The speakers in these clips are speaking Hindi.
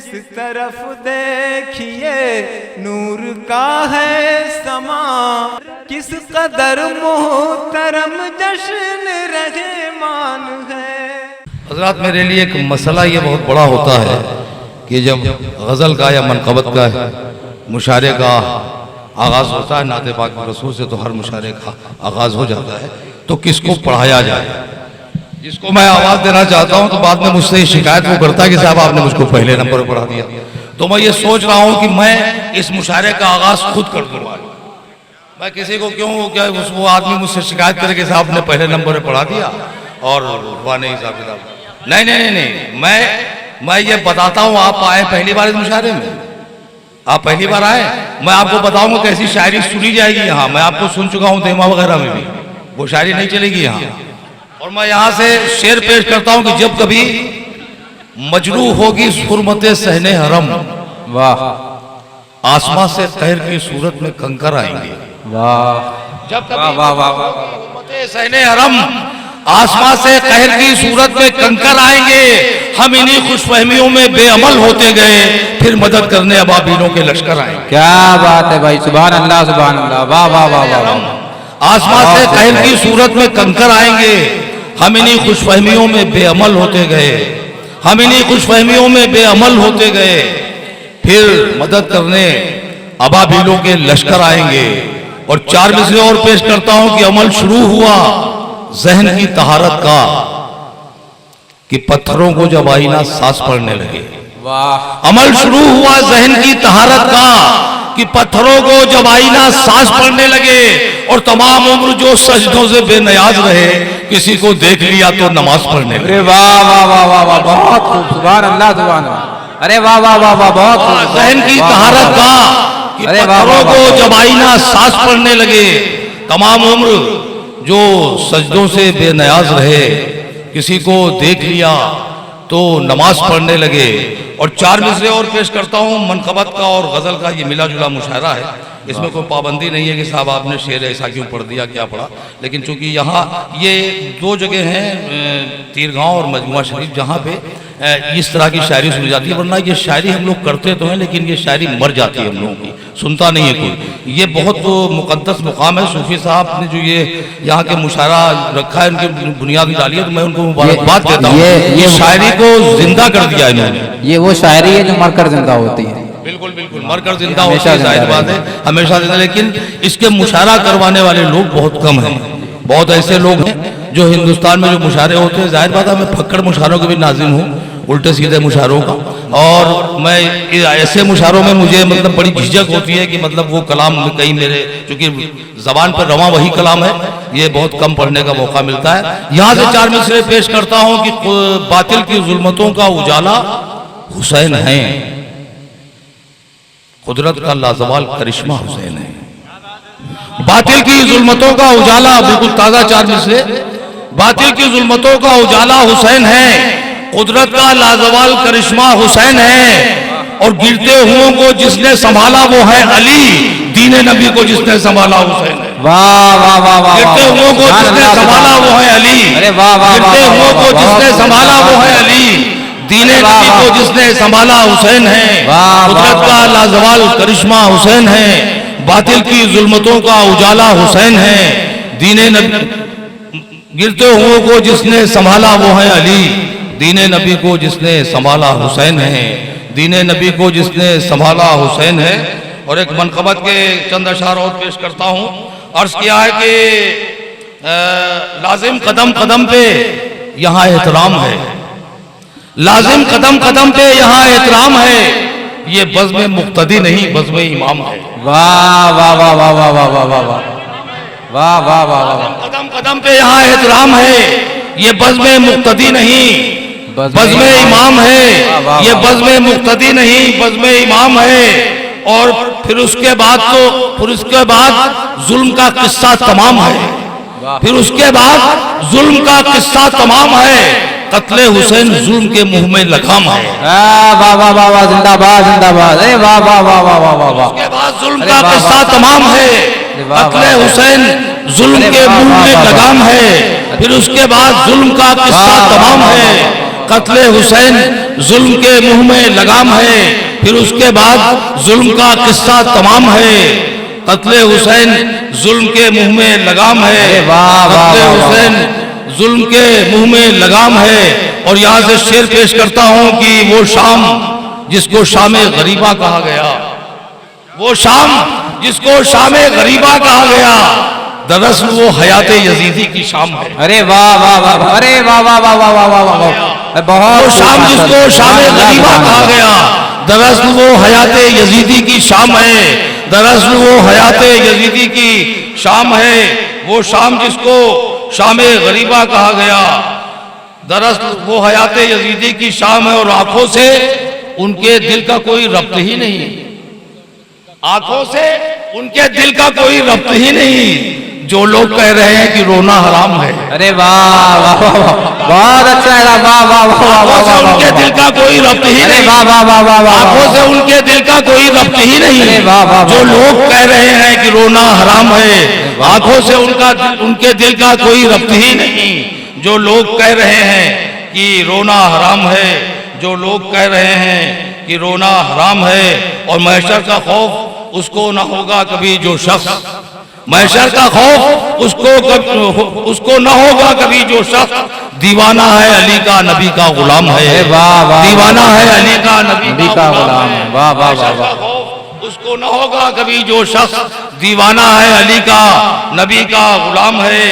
तरफ देखिए नूर का है समा, किस कदर मोहतरम जश्न रहमान है। हज़रात, मेरे लिए एक मसला ये बहुत बड़ा होता है कि जब गज़ल का या मनक़बत का मुशारे का आगाज़ होता है नाते पाक रसूल से, तो हर मुशारे का आगाज़ हो जाता है, तो किसको पढ़ाया जाए। जिसको मैं आवाज़ देना चाहता हूँ तो बाद में मुझसे शिकायत वो करता है कि साहब आपने मुझको पहले नंबर पर पढ़ा दिया। तो मैं ये सोच रहा हूँ कि मैं इस मुशारे का आगाज़ खुद कर दूँगा। मैं किसी को क्यों क्या वो आदमी मुझसे शिकायत करे कि साहब आपने पहले नंबर पर पढ़ा दिया और हुआ नहीं साहब किताब। नहीं नहीं नहीं, मैं ये बताता हूँ। आप आए पहली बार इस मुशारे में, आप पहली बार आए, मैं आपको बताऊंगा कैसी शायरी सुनी जाएगी यहाँ। मैं आपको सुन चुका हूँ देमा वगैरह में भी, वो शायरी नहीं चलेगी यहाँ। और मैं यहाँ से शेर पेश करता हूँ कि जब कभी मजरू होगी सुरमते सहने हरम, वाह, आसमां से कहर की सूरत में कंकर आएंगे। वाह, जब कभी वाह, वाह, वाह, सुरमते सहने हरम, आसमां से कहर की सूरत में कंकर आएंगे। हम इन्हीं खुशफहमियों में बेअमल होते गए, फिर मदद करने अबाबीलों के लश्कर आएंगे। क्या बात है भाई, सुभान अल्लाह सुभान अल्लाह, वाह वाह वाह वाह। आसमां से कहर की सूरत में कंकर आएंगे, हम इन्हीं खुशफहमियों में बेअमल होते गए, हम इन्हीं खुशफहमियों में बेअमल होते गए, फिर मदद करने अबाबीलों के लश्कर आएंगे। और चार मिसरे और पेश करता हूं कि अमल शुरू हुआ जहन की तहारत का, कि पत्थरों को जब आईना सांस पड़ने लगे। वाह, अमल शुरू हुआ जहन की तहारत का, कि पत्थरों को जब आईना सांस पड़ने लगे। और तमाम उम्र जो सजदों से बेनियाज रहे, किसी को देख लिया तो नमाज पढ़ने लगे। अरे वाह वाह वाह वाह वाह, बहुत खूब, सुभान अल्लाह सुभान अल्लाह। अरे वाह वाह वाह वाह, बहुत खूब। जहन की तहारत का, कि पत्थरों को जब आईना सांस पड़ने लगे। तमाम उम्र जो सजदों से बेनियाज रहे, किसी को देख लिया तो नमाज पढ़ने लगे। और चार मिसरे और पेश करता हूँ मनक़बत का और गज़ल का, ये मिला जुला मुशायरा है। इसमें कोई पाबंदी नहीं है कि साहब आपने शेर ऐसा क्यों पढ़ दिया, क्या पढ़ा। लेकिन चूंकि यहाँ ये दो जगह हैं, तीरगांव और मजमुआ शरीफ, जहाँ पे इस तरह की शायरी सुनी जाती है। वरना ये शायरी हम लोग करते तो हैं, लेकिन ये शायरी मर जाती है हम लोगों की, सुनता नहीं है कोई। ये बहुत मुक़द्दस मुकाम है। सूफी साहब ने जो ये यहाँ के मुशायरा रखा है, उनके बुनियाद डाली है, तो मैं उनको मुबारकबाद देता हूँ। ये शायरी को जिंदा कर दिया इन्होंने। ये वो शायरी है जो मरकर जिंदा होती है। बिल्कुल बिल्कुल, मरकर जिंदा होती है, जाहिर बात है, हमेशा जिंदा। लेकिन इसके मुशायरा करवाने वाले लोग बहुत कम हैं। बहुत ऐसे लोग हैं जो हिंदुस्तान में जो मुशायरे होते हैं, जाहिर बात है मैं फक्कड़ मुशायरों के भी नाज़िम हूँ, उल्टे सीधे मुशायरों का। और मैं ऐसे मुशायरों में मुझे मतलब बड़ी झिझक होती है कि मतलब वो कलाम कहीं मेरे, चूंकि जबान पर रवा वही कलाम है, ये बहुत कम पढ़ने का मौका मिलता है। यहाँ से चार मिसरे पेश करता हूँ कि बातिल की जुल्मतों का उजाला हुसैन है, कुदरत का लाजवाल करिश्मा हुसैन है। बातिल की जुल्मतों का उजाला, बिल्कुल ताजा चार मिसरे। बातिल की जुल्मतों का उजाला हुसैन है, कुदरत का लाजवाल करिश्मा हुसैन है। और गिरते हुओं को जिसने संभाला वो है अली, दीने नबी को जिसने संभाला हुसैन है। वाह वाह वाह वाह, गिरते हुओं को जिसने संभाला वो है अली। अरे वाह वाह, गिरते हुओं को जिसने संभाला वो है अली, दीने नबी को जिसने संभाला हुसैन है। कुदरत का लाजवाल करिश्मा हुसैन है, बातिल की जुल्मतों का उजाला हुसैन है, दीने नबी। गिरते हुओं को जिसने संभाला वो है अली, दीने नबी को जिसने संभाला हुसैन है, दीने नबी को जिसने संभाला हुसैन है। और एक मनक़बत के चंद अशार और पेश करता हूँ। अर्ज किया है कि लाजिम कदम कदम पे यहाँ एहतराम है, लाजिम कदम कदम पे यहाँ एहतराम है, ये बज़्म मुक्तदी नहीं बज़्म इमाम है। वाह वाह वाह वाह वाह वाह वाह वाह वाह वाह वाह वाह, कदम कदम पे यहाँ एहतराम है, ये बज़्म मुक्तदी नहीं बज़्म इमाम है, ये बज़्म मुक्तदी नहीं बज़्म इमाम है। और फिर उसके बाद जुल्म का किस्सा तमाम है, फिर उसके बाद जुल्म का किस्सा तमाम है, कत्ले हुसैन जुल्म के मुंह में लगाम है। वाह वाह वाह वाह, जिंदाबाद जिंदाबाद, अरे वाह वाह वाह वाह वाह वाह वाह। उसके बाद जुल्म का किस्सा तमाम है, कत्ले हुसैन जुल्म के मुंह में लगाम है, फिर उसके बाद जुल्म का किस्सा तमाम है, कत्ले हुसैन जुल्म के मुंह में लगाम है, फिर उसके बाद जुल्म का किस्सा तमाम है। कत्ले हुसैन जुल्म के मुंह में लगाम है, कत्ले हुसैन जुल्म के मुंह में लगाम है। और यहां से शेर पेश करता हूं कि वो शाम जिसको शामे गरीबा कहा गया, वो शाम जिसको शामे गरीबा कहा गया, दरअसल वो हयात यजीदी की शाम है। अरे वाह वाह वाह, अरे वाह वाह वाह वाह वाह वाह वाह, बहुत वो शाम जिसको शामे गरीबा कहा गया, दरअसल वो हयात यजीदी की शाम है, दरअसल वो हयात यजीदी की शाम है। वो शाम जिसको शामे गरीबा कहा गया, दरअसल वो हयात यजीदी की शाम है। और आंखों से उनके दिल का कोई रब्त ही नहीं, आंखों से उनके दिल का कोई रब्त ही नहीं। जो लोग कह रहे हैं कि रोना हराम है, अरे वाह वाह वाह, बहुत अच्छा है, वाह वाह वाह वाह, आंखों से उनके दिल का कोई रब्त ही नहीं, वाह वाह वाह वाह वाह, आंखों से उनके दिल का कोई रब्त ही नहीं। जो लोग कह रहे हैं कि रोना हराम है, आंखों से उनके दिल का कोई रब्त ही नहीं। जो लोग कह रहे हैं कि रोना हराम है, जो लोग कह रहे हैं कि रोना हराम है। और महशर का खौफ उसको ना होगा कभी जो शख्स, महशर का खौफ उसको न होगा कभी जो शख्स दीवाना है अली का नबी का गुलाम है, दीवाना है अली का नबी का गुलाम है। वाह वाह वाह, उसको न होगा कभी जो शख्स दीवाना है अली का नबी का गुलाम है।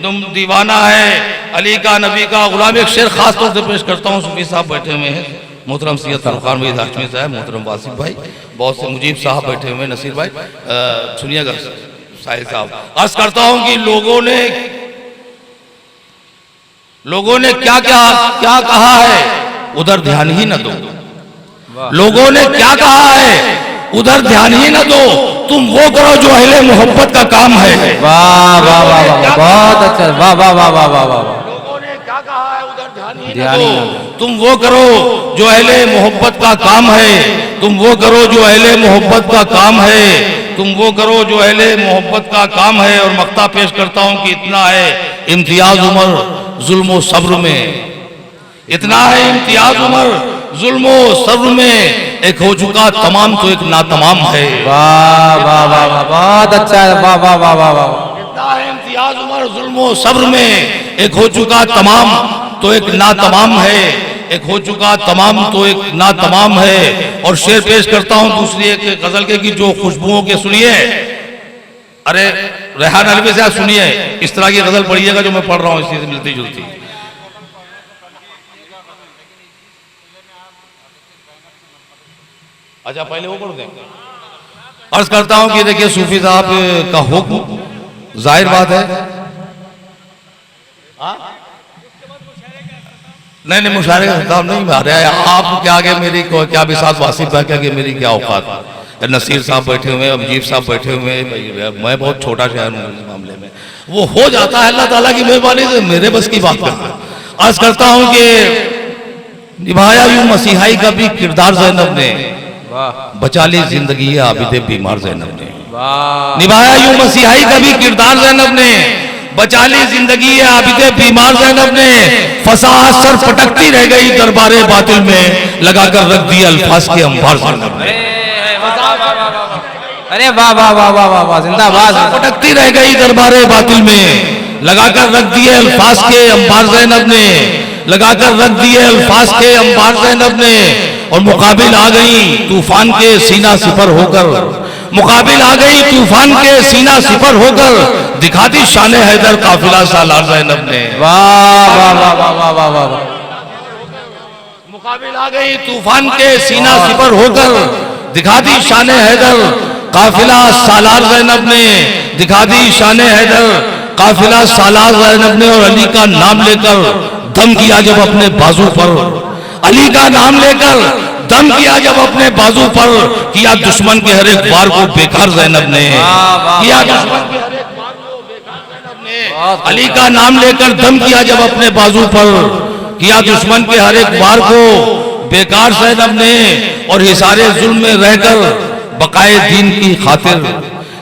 तुम दीवाना है अली का नबी का गुलाम। एक शेर खास तौर से पेश करता हूँ, सूफी साहब बैठे हुए हैं, मोहतरम सैयद फरखान भाई हाशमी साहब, मोहतरम वासिफ भाई, बहुत से मुजीब साहब बैठे हुए हैं, नसीर भाई, सुनिएगा साहिल साहब। अर्ज करता हूं कि लोगों ने क्या क्या क्या कहा है, उधर ध्यान ही न दो। लोगों ने क्या कहा है, उधर ध्यान ही न दो। तुम वो करो जो अहले मोहब्बत का काम है। वाह वाह वाह, बहुत अच्छा, वाह वाह वाह वाह वाह वाह। लोगों ने क्या कहा है, उधर ध्यान ही न दो। तुम वो करो जो अहले मोहब्बत का काम है, तुम वो करो जो अहले मोहब्बत का काम है, तुम वो करो जो अहले मोहब्बत का काम है। और मक्ता पेश करता हूं कि इतना है इम्तियाज उमर जुल्म सब्र में, इतना है इम्तियाज उमर जुल्म सब्र में, एक हो चुका तमाम तो एक नातमाम है। वाह वाह वाह वाह, बहुत अच्छा है, वाह वाह वाह वाह वाह। इतना है इम्तियाज उमर जुल्म सब्र में, एक हो चुका तमाम तो एक नातमाम है, एक हो चुका तमाम तो एक नातमाम है। और शेर पेश करता हूं दूसरी एक गजल के की जो खुशबुओं के सुनिए, अरे रेहान अलवी से सुनिए, इस तरह की गजल पढ़िएगा जो मैं पढ़ रहा हूं, इसी से मिलती जुलती। अच्छा पहले वो पढ़ दें। अर्ज करता हूं कि देखिए सूफी साहब का हुक्म जाहिर बात है, नहीं मुशायरे का खिताब नहीं आ रहा है। आपके आगे मेरी क्या बिसात, वासिफ भाई के आगे मेरी क्या औकात। नसीर साहब बैठे हुए हैं, अजीब साहब बैठे हुए हैं, मैं बहुत छोटा शहर हूँ इस मामले में। वो हो जाता है अल्लाह ताला की मेहरबानी से, मेरे बस की बात करता है। अर्ज करता हूँ कि निभाया यूं मसीहाई का भी किरदार ज़ैनब ने, बचा ली जिंदगी है आबिदे बीमार ज़ैनब ने। निभाया यूं मसीहाई का भी किरदार ज़ैनब ने, बचा ली जिंदगी है आबिदे बीमार ज़ैनब ने। फसाद सर पटकती रह गई दरबारे बातिल में, लगाकर रख दिए अल्फाज के अंबार ज़ैनब ने। अरे वाह वाह वाह वाह वाह वाह, जिंदाबाद। पटकती रह गई दरबारे बातिल में, लगाकर रख दिए अल्फाज के अंबार ज़ैनब ने, लगाकर रख दिए अल्फाज के अंबार ज़ैनब ने। और मुकाबिल आ गई तूफान के सीना सिपर होकर, मुकाबिल आ गई तूफान के सीना सिपर होकर, दिखा दी शान हैदर काफिला सालार ज़ैनब ने। वाह वाह वाह वाह वाह वाह वाह। मुकाबिल आ गई तूफान के सीना सिपर होकर, दिखा दी शान हैदर काफिला सालार ज़ैनब ने, दिखा दी शान हैदर काफिला सालार ज़ैनब ने। और अली का नाम लेकर दम किया जब अपने बाजू पर, अली का नाम लेकर दम किया जब अपने बाजू पर, किया दुश्मन के हर एक वार को बेकार ज़ैनब ने, किया दुश्मन के हर एक वार को बेकार ज़ैनब ने। अली का नाम लेकर दम किया जब अपने बाजू पर, किया दुश्मन के हर एक वार को बेकार ज़ैनब ने। और हिसारे जुल्म में रहकर बकाए दीन की खातिर,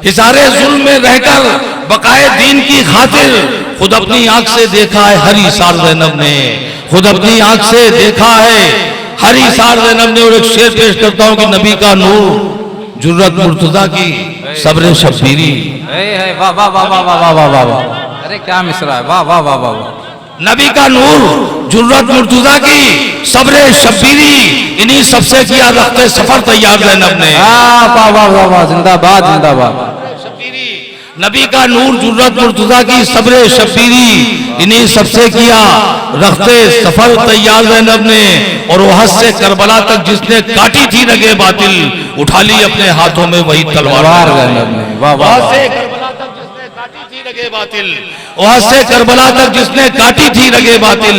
हिसारे जुल्म में रहकर बकाए दीन की खातिर, खुद अपनी आंख से देखा है हर हिसार ज़ैनब ने, खुद अपनी आंख से देखा है हर इसार ज़ैनब ने। और एक शेर पेश करता हूँ कि नबी का नूर जुर्रत मुर्तज़ा की सब्र शब्बीरी। वाह वाह वाह वाह वाह वाह वाह वाह, अरे क्या मिसरा है, वाह वाह वाह वाह वाह। नबी का नूर जुर्रत मुर्तज़ा की सब्र शब्बीरी, इन्हीं सबसे किया रखते सफर तैयार ज़ैनब ने। वाह वाह वाह वाह, जिंदाबाद जिंदाबाद। नबी का नूर जुर्रत मुर्तज़ा की सब्र शब्बीरी, इन्हीं सबसे किया रखते सफर तैयार ज़ैनब ने। और वहद से करबला तक जिसने काटी थी रगे बातिल, उठा ली अपने हाथों में वही तलवार ज़ैनब ने। वाह वाह, वहद से करबला तक जिसने काटी थी रगे बातिल, वहद से करबला तक जिसने काटी थी रगे बातिल,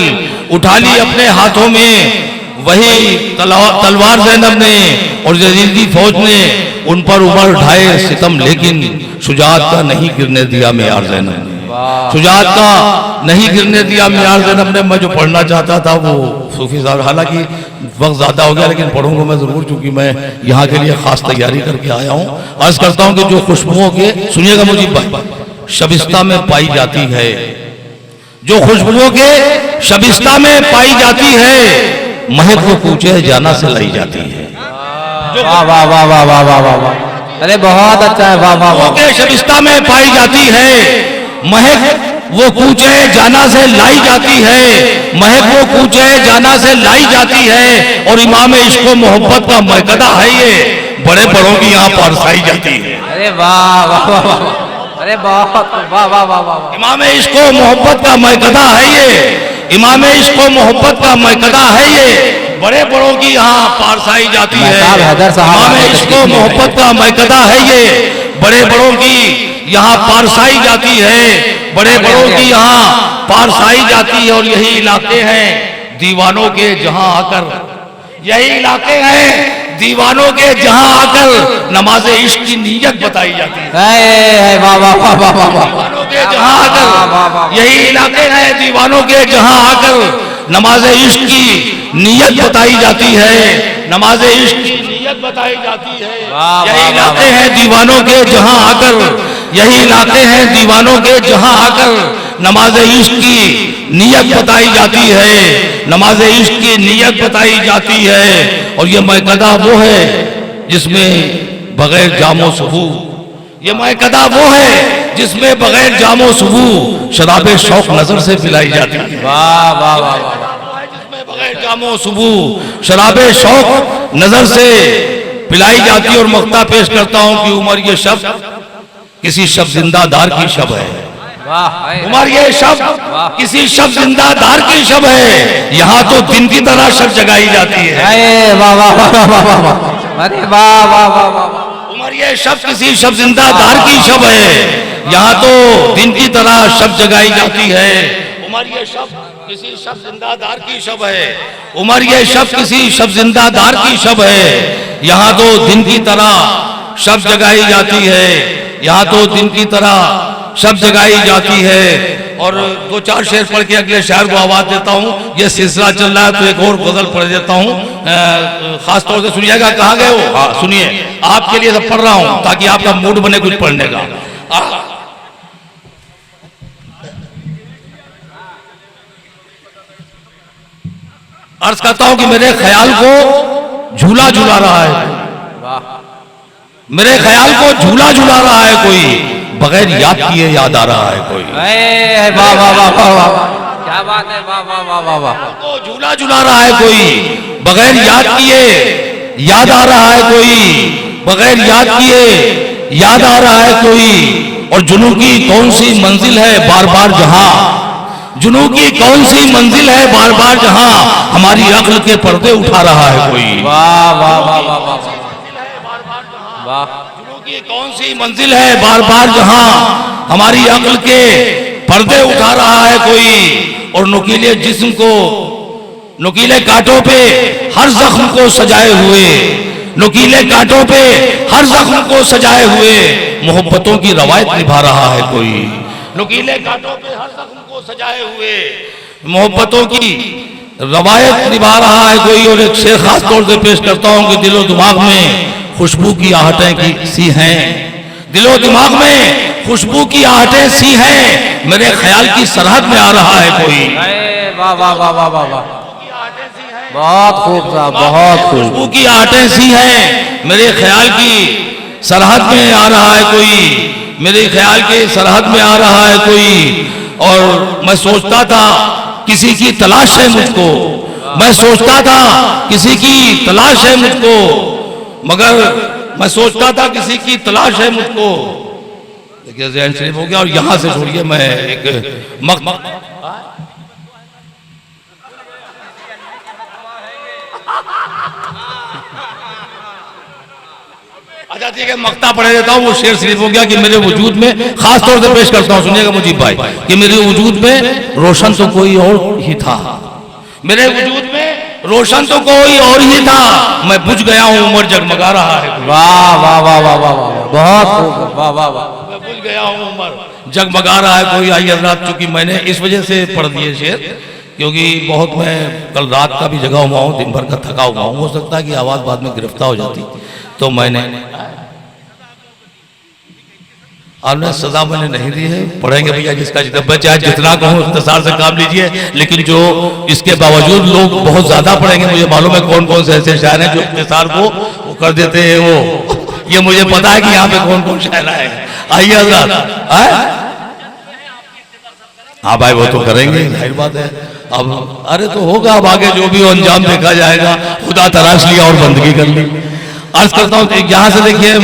उठा ली अपने हाथों में वही तलवार ज़ैनब ने। और यजीदी फौज ने उन पर उमर ढाए सितम, लेकिन शुजाअत का नहीं गिरने दिया मियार ज़ैनब ने। शुजाअत का नहीं गिरने दिया मियार ज़ैनब ने। मैं जो पढ़ना चाहता था वो सूफी साहब, हालांकि वक्त ज़्यादा हो गया लेकिन पढ़ूंगा मैं ज़रूर, चूंकि मैं यहाँ के लिए खास तैयारी करके आया हूँ। अर्ज करता हूँ कि जो खुशबुओं के, सुनिएगा मुझे, शबिस्ता में पाई जाती है, जो खुशबुओं के शबिस्ता में पाई जाती है, महक वो कूचे जाना से लाई जाती है। वाह वाह वाह वाह वाह वाह वाह वाह, अरे बहुत अच्छा है, वाह वाह वाह। के शबिस्ता में पाई जाती है, महक वो कूचे जाना से लाई जाती है, महक वो कूचे जाना से लाई जाती है। और इमाम इश्क व मोहब्बत का मरकदा है ये, बड़े बड़ों की यहाँ परसाई जाती है। अरे वाह वाह वाह वाह, अरे बहुत वाह वाह वाह वाह। इमाम इश्क व मोहब्बत का मरकदा है ये, इमाम इश्क व मोहब्बत का मरकदा है ये, बड़े बड़ों की यहाँ पारसाई जाती है। इमाम इश्क व मोहब्बत का मरकदा है ये, बड़े बड़ों की यहाँ पारसाई जाती है, बड़े बड़ों की यहाँ पारसाई जाती है। और यही इलाके हैं दीवानों के जहाँ आकर, यही इलाके हैं दीवानों के जहाँ आकर नमाज इश्क की नीयत बताई जाती है। वाह वाह वाह वाह वाह वाह, दीवानों के जहाँ आकर, यही इलाके हैं दीवानों के जहाँ आकर नमाज इश्क की नीयत बताई जाती है, नमाज इश्क की नीयत बताई जाती है। यही इलाके हैं दीवानों के जहाँ आकर, यही इलाके हैं दीवानों के जहाँ आकर नमाज इश्क की नीयत बताई जाती है, नमाज इश्क की नीयत बताई जाती है। और ये मरकदा वो है जिसमें बगैर जामो सुबू, ये मरकदा वो है जिसमें बगैर जामो सुबू शराबे शौक नजर से पिलाई जाती है। वाह वाह वाह, जिसमें बगैर जामो सुबू शराबे शौक नजर से पिलाई जाती है। और मक्ता पेश करता हूँ कि उमर ये शब्द किसी शब जिंदादार की शब है। उमर ये शब्द किसी शब जिंदादार की शब है, यहाँ तो दिन की तरह शब जगाई जाती है। वाह वाह वाह वाह वाह वाह, अरे वाह वाह वाह वाह। उमर ये शब्द किसी शब जिंदादार की शब है, यहाँ तो दिन की तरह शब जगाई जाती है। उमर ये शब्द किसी शब जिंदादार की शब है, उमर ये शब्द किसी शब जिंदादार की शब है, यहाँ तो दिन की तरह शब जगाई जाती है, यहाँ तो दिन की तरह शब जगाई जाती है। और दो चार शेर पढ़ के अगले शायर को आवाज देता हूँ। ये सिलसिला चल रहा है तो एक और गजल पढ़ देता हूँ, खास तौर से सुनिएगा। कहाँ गए हो? हाँ सुनिए, आपके लिए सब पढ़ रहा हूँ ताकि आपका मूड बने कुछ पढ़ने का। अर्ज करता हूँ कि मेरे ख्याल को झूला झूला रहा है, मेरे ख्याल को झूला झूला रहा है कोई, बगैर याद किए याद आ रहा है कोई। वाह वाह वाह वाह वाह, क्या बात है, वाह वाह वाह वाह वाह। को झूला झूला रहा है कोई, बगैर याद किए याद आ रहा है कोई, बगैर याद किए याद आ रहा है कोई। और जुनू की कौन सी मंजिल है बार बार जहां, जुनू की कौन सी मंजिल है बार बार जहां हमारी अक्ल के पर्दे उठा रहा है कोई। वाह वाह वाह वाह वाह वाह। जुनू की कौन सी मंजिल है बार बार जहां हमारी अक्ल के पर्दे उठा रहा है कोई। और नुकीले जिस्म को, नुकीले कांटों पे हर जख्म को सजाए हुए, नुकीले कांटों पे हर जख्म को सजाए हुए मोहब्बतों की रवायत निभा रहा है कोई। नुकीले कांटों पे हर जख्म को सजाए हुए मोहब्बतों की रवायत निभा रहा है कोई। और एक शेर खास तौर से पेश करता हूं कि दिलो दिमाग में खुशबू की आहटें की सी हैं, दिलो दिमाग में खुशबू की आहटें सी हैं, मेरे ख्याल की सरहद में आ रहा है कोई। वाह वाह वाह वाह वाह वाह, बहुत खूब साहब, बहुत खूब। खुशबू की आटें सी हैं, मेरे ख्याल की सरहद में आ रहा है कोई, मेरे ख्याल के सरहद में आ रहा है कोई। और मैं सोचता था किसी की तलाश है मुझको, मैं सोचता था किसी की तलाश है मुझको, मगर मैं सोचता था किसी की तलाश है मुझको। देखिए ज़हन शरीफ हो गया। और यहां से छोड़िए मैं एक अच्छा ठीक है, मक्ता पढ़े देता हूँ। वो शेर शरीफ हो गया कि मेरे वजूद में, खास तौर से पेश करता हूँ, सुनिएगा मुजीब भाई, कि मेरे वजूद में रोशन तो कोई और ही था, मेरे वजूद में रोशन तो कोई और ही था, मैं बुझ गया हूँ उम्र जगमगा रहा है। वाह वाह वाह वाह वाह वाह, बहुत खूब, वाह वाह वाह। मैं बुझ गया हूँ उम्र जगमगा रहा है कोई। आई हजरात, चूंकि मैंने इस वजह से पढ़ दिए शेर क्योंकि बहुत मैं कल रात का भी जगा हुआ हूँ, दिन भर का थका हुआ हूँ, हो सकता है कि आवाज़ बाद में गिरफ्तार हो जाती, तो मैंने आपने सजा मैंने नहीं दी है। पढ़ेंगे भैया जिसका जितना चाहे जितना कहूँ इख्तिसार से काम लीजिए, लेकिन जो इसके बावजूद लोग बहुत ज्यादा पढ़ेंगे, मुझे मालूम है कौन कौन से ऐसे शायर हैं जो इख्तिसार को वो कर देते हैं, वो ये मुझे पता है कि यहाँ पे कौन कौन शायर है। आइए हज़रात, हाँ भाई वो तो करेंगे, जाहिर बात है। अब अरे तो होगा, अब आगे जो भी हो अंजाम देखा जाएगा। खुदा तलाश लिया और बंदगी कर ली। अर्ज करता हूँ यहाँ से देखिए।